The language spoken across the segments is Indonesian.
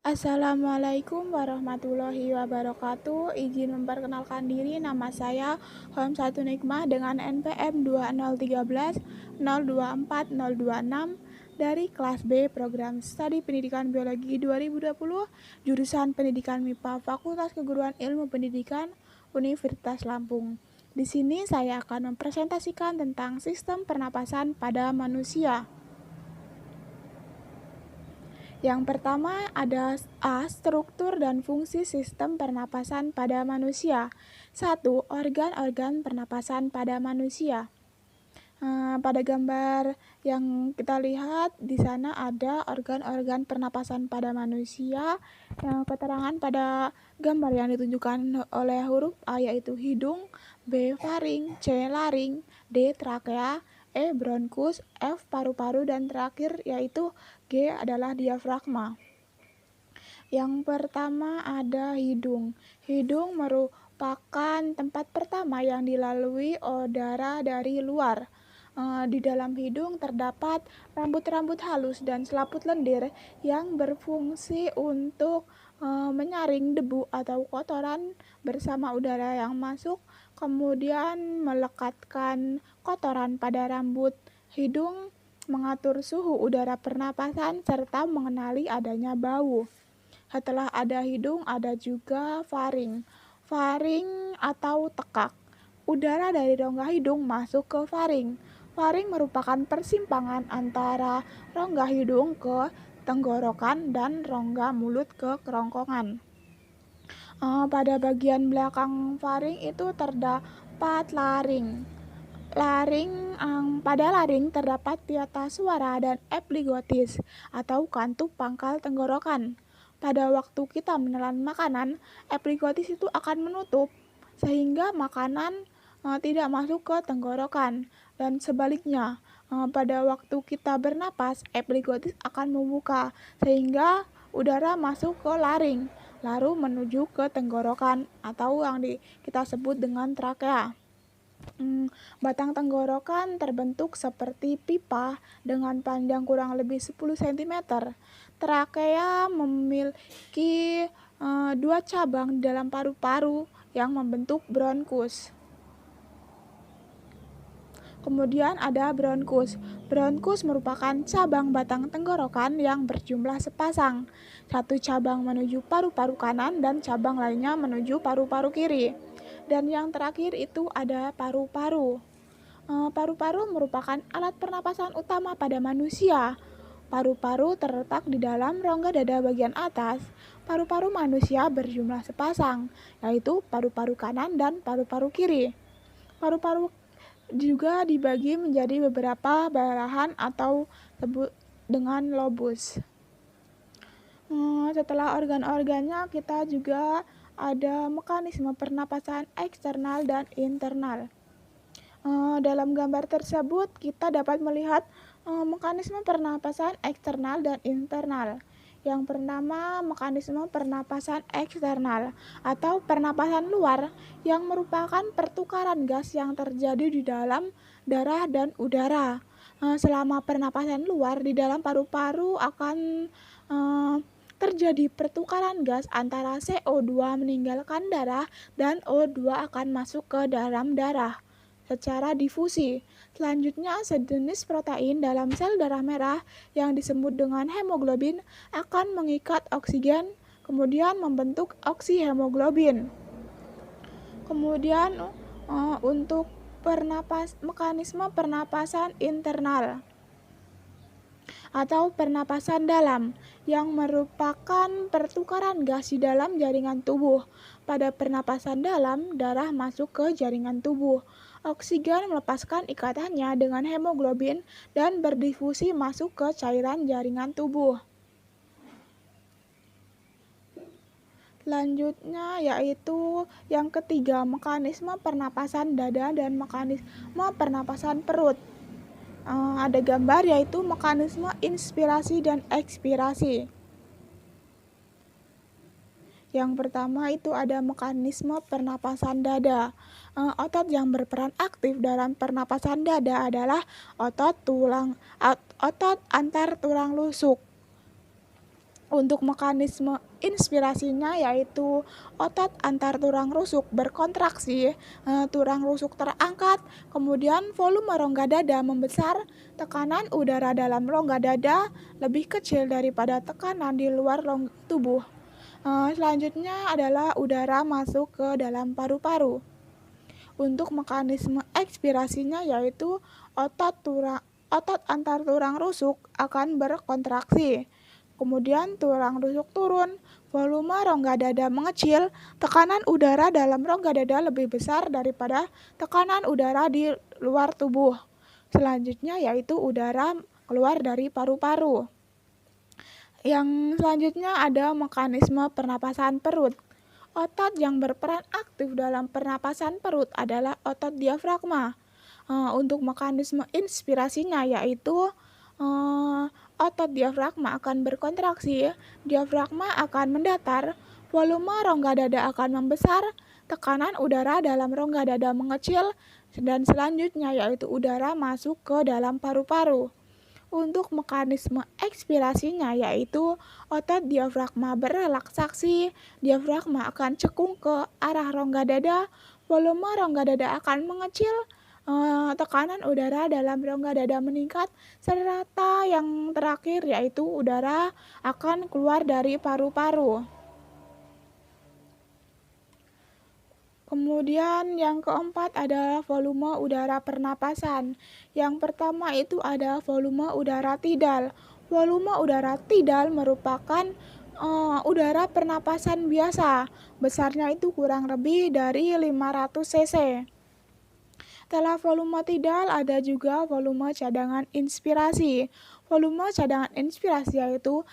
Assalamualaikum warahmatullahi wabarakatuh. Izin memperkenalkan diri, nama saya Homsatu Nikmah dengan NPM 201302426 dari kelas B Program Studi Pendidikan Biologi 2020, jurusan Pendidikan MIPA Fakultas Keguruan Ilmu Pendidikan Universitas Lampung. Di sini saya akan mempresentasikan tentang sistem pernapasan pada manusia. Yang pertama ada struktur dan fungsi sistem pernapasan pada manusia. 1. Organ-organ pernapasan pada manusia. Pada gambar yang kita lihat di sana ada organ-organ pernapasan pada manusia. Keterangan pada gambar yang ditunjukkan oleh huruf A yaitu hidung, B faring, C laring, D trakea, E bronkus, F paru-paru, dan terakhir yaitu G adalah diafragma. Yang pertama ada hidung. Hidung merupakan tempat pertama yang dilalui udara dari luar. Di dalam hidung terdapat rambut-rambut halus dan selaput lendir yang berfungsi untuk menyaring debu atau kotoran bersama udara yang masuk, kemudian melekatkan kotoran pada rambut hidung, mengatur suhu udara pernapasan, serta mengenali adanya bau. Setelah ada hidung, ada juga faring. Faring atau tekak. Udara dari rongga hidung masuk ke faring. Faring merupakan persimpangan antara rongga hidung ke tenggorokan dan rongga mulut ke kerongkongan. Pada bagian belakang faring itu terdapat laring. Pada laring terdapat pita suara dan epiglottis atau kantuk pangkal tenggorokan. Pada waktu kita menelan makanan, epiglottis itu akan menutup sehingga makanan tidak masuk ke tenggorokan, dan sebaliknya pada waktu kita bernapas, epiglottis akan membuka sehingga udara masuk ke laring lalu menuju ke tenggorokan atau yang kita sebut dengan trakea. Batang tenggorokan terbentuk seperti pipa dengan panjang kurang lebih 10 cm. Trakea memiliki 2 cabang di dalam paru-paru yang membentuk bronkus. Kemudian ada bronkus. Bronkus merupakan cabang batang tenggorokan yang berjumlah sepasang. Satu cabang menuju paru-paru kanan dan cabang lainnya menuju paru-paru kiri. Dan yang terakhir itu ada paru-paru. Paru-paru merupakan alat pernapasan utama pada manusia. Paru-paru terletak di dalam rongga dada bagian atas. Paru-paru manusia berjumlah sepasang, yaitu paru-paru kanan dan paru-paru kiri. Paru-paru juga dibagi menjadi beberapa belahan atau disebut dengan lobus. Setelah organ-organnya, kita juga ada mekanisme pernapasan eksternal dan internal. Dalam gambar tersebut kita dapat melihat mekanisme pernapasan eksternal dan internal. Yang pertama, mekanisme pernapasan eksternal atau pernapasan luar yang merupakan pertukaran gas yang terjadi di dalam darah dan udara. Selama pernapasan luar di dalam paru-paru akan terjadi pertukaran gas antara CO2 meninggalkan darah dan O2 akan masuk ke dalam darah secara difusi. Selanjutnya, sejenis protein dalam sel darah merah yang disebut dengan hemoglobin akan mengikat oksigen, kemudian membentuk oksihemoglobin. Kemudian untuk mekanisme pernapasan internal atau pernapasan dalam yang merupakan pertukaran gas di dalam jaringan tubuh. Pada pernapasan dalam, darah masuk ke jaringan tubuh. Oksigen melepaskan ikatannya dengan hemoglobin dan berdifusi masuk ke cairan jaringan tubuh. Selanjutnya yaitu yang ketiga, mekanisme pernapasan dada dan mekanisme pernapasan perut. Ada gambar yaitu mekanisme inspirasi dan ekspirasi. Yang pertama itu ada mekanisme pernapasan dada. Otot yang berperan aktif dalam pernapasan dada adalah otot antar tulang rusuk. Untuk mekanisme inspirasinya yaitu otot antar tulang rusuk berkontraksi, tulang rusuk terangkat, kemudian volume rongga dada membesar, tekanan udara dalam rongga dada lebih kecil daripada tekanan di luar tubuh. Selanjutnya adalah udara masuk ke dalam paru-paru. Untuk mekanisme ekspirasinya yaitu otot antar tulang rusuk akan berkontraksi. Kemudian tulang rusuk turun, volume rongga dada mengecil, tekanan udara dalam rongga dada lebih besar daripada tekanan udara di luar tubuh. Selanjutnya yaitu udara keluar dari paru-paru. Yang selanjutnya ada mekanisme pernapasan perut. Otot yang berperan aktif dalam pernapasan perut adalah otot diafragma. Untuk mekanisme inspirasinya yaitu otot diafragma akan berkontraksi, diafragma akan mendatar, volume rongga dada akan membesar, tekanan udara dalam rongga dada mengecil, dan selanjutnya yaitu udara masuk ke dalam paru-paru. Untuk mekanisme ekspirasinya yaitu otot diafragma berrelaksasi, diafragma akan cekung ke arah rongga dada, volume rongga dada akan mengecil, tekanan udara dalam rongga dada meningkat, serta yang terakhir yaitu udara akan keluar dari paru-paru. Kemudian yang keempat adalah volume udara pernapasan. Yang pertama itu ada volume udara tidal. Volume udara tidal merupakan udara pernapasan biasa. Besarnya itu kurang lebih dari 500 cc. Setelah volume tidal ada juga volume cadangan inspirasi. Volume cadangan inspirasi yaitu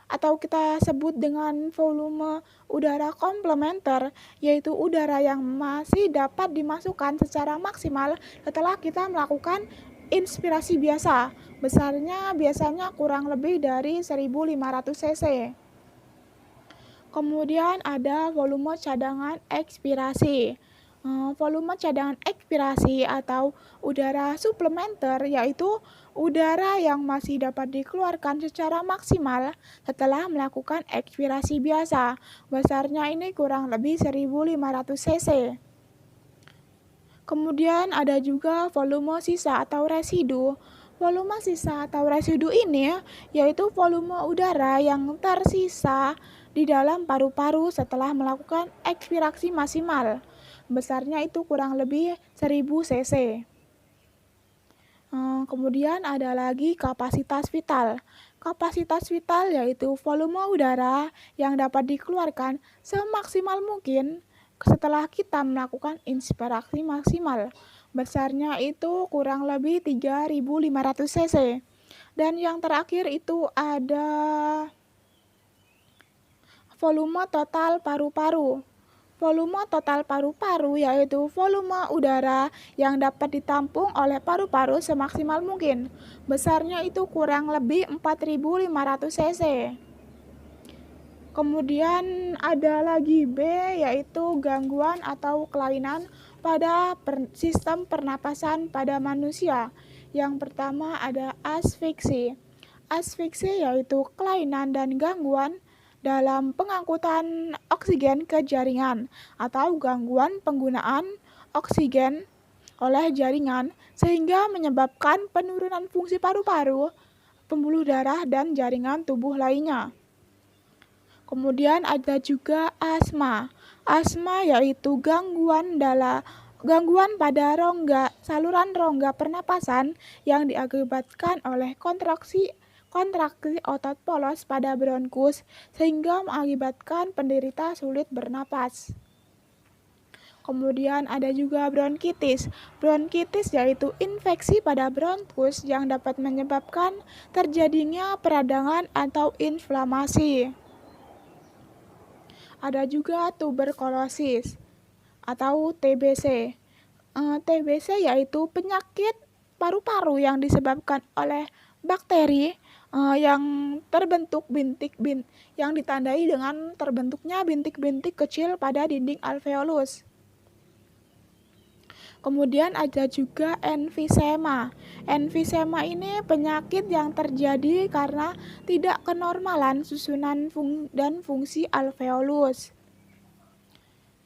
atau kita sebut dengan volume udara komplementer, yaitu udara yang masih dapat dimasukkan secara maksimal setelah kita melakukan inspirasi biasa. Besarnya biasanya kurang lebih dari 1500 cc. Kemudian ada volume cadangan ekspirasi. Volume cadangan ekspirasi atau udara suplementer yaitu udara yang masih dapat dikeluarkan secara maksimal setelah melakukan ekspirasi biasa. Besarnya ini kurang lebih 1500 cc. Kemudian ada juga volume sisa atau residu. Volume sisa atau residu ini yaitu volume udara yang tersisa di dalam paru-paru setelah melakukan ekspirasi maksimal. Besarnya itu kurang lebih 1000 cc. Kemudian ada lagi kapasitas vital. Kapasitas vital yaitu volume udara yang dapat dikeluarkan semaksimal mungkin setelah kita melakukan inspirasi maksimal. Besarnya itu kurang lebih 3500 cc. Dan yang terakhir itu ada volume total paru-paru. Volume total paru-paru yaitu volume udara yang dapat ditampung oleh paru-paru semaksimal mungkin. Besarnya itu kurang lebih 4500 cc. Kemudian ada lagi B yaitu gangguan atau kelainan pada sistem pernapasan pada manusia. Yang pertama ada asfiksi. Asfiksi yaitu kelainan dan gangguan dalam pengangkutan oksigen ke jaringan atau gangguan penggunaan oksigen oleh jaringan sehingga menyebabkan penurunan fungsi paru-paru, pembuluh darah, dan jaringan tubuh lainnya. Kemudian ada juga asma. Asma yaitu gangguan pada saluran rongga pernapasan yang diakibatkan oleh kontraksi otot polos pada bronkus sehingga mengakibatkan penderita sulit bernapas. Kemudian ada juga bronkitis. Bronkitis yaitu infeksi pada bronkus yang dapat menyebabkan terjadinya peradangan atau inflamasi. Ada juga tuberkulosis atau TBC. TBC yaitu penyakit paru-paru yang disebabkan oleh bakteri yang yang ditandai dengan terbentuknya bintik-bintik kecil pada dinding alveolus. Kemudian ada juga emfisema. Emfisema ini penyakit yang terjadi karena tidak kenormalan susunan dan fungsi alveolus.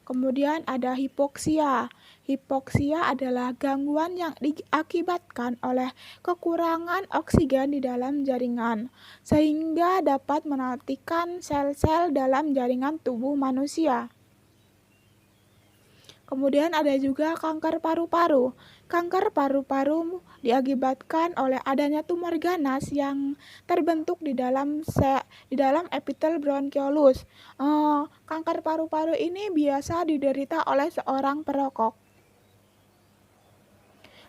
Kemudian ada hipoksia. Hipoksia adalah gangguan yang diakibatkan oleh kekurangan oksigen di dalam jaringan, sehingga dapat mematikan sel-sel dalam jaringan tubuh manusia. Kemudian ada juga kanker paru-paru. Kanker paru-paru diakibatkan oleh adanya tumor ganas yang terbentuk di dalam epitel bronkiolus. Kanker paru-paru ini biasa diderita oleh seorang perokok.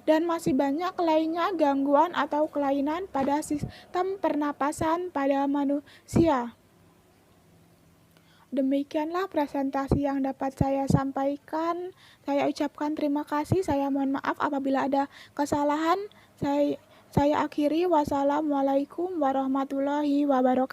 Dan masih banyak lainnya gangguan atau kelainan pada sistem pernapasan pada manusia. Demikianlah presentasi yang dapat saya sampaikan. Saya ucapkan terima kasih. Saya mohon maaf apabila ada kesalahan. Saya akhiri. Wassalamualaikum warahmatullahi wabarakatuh.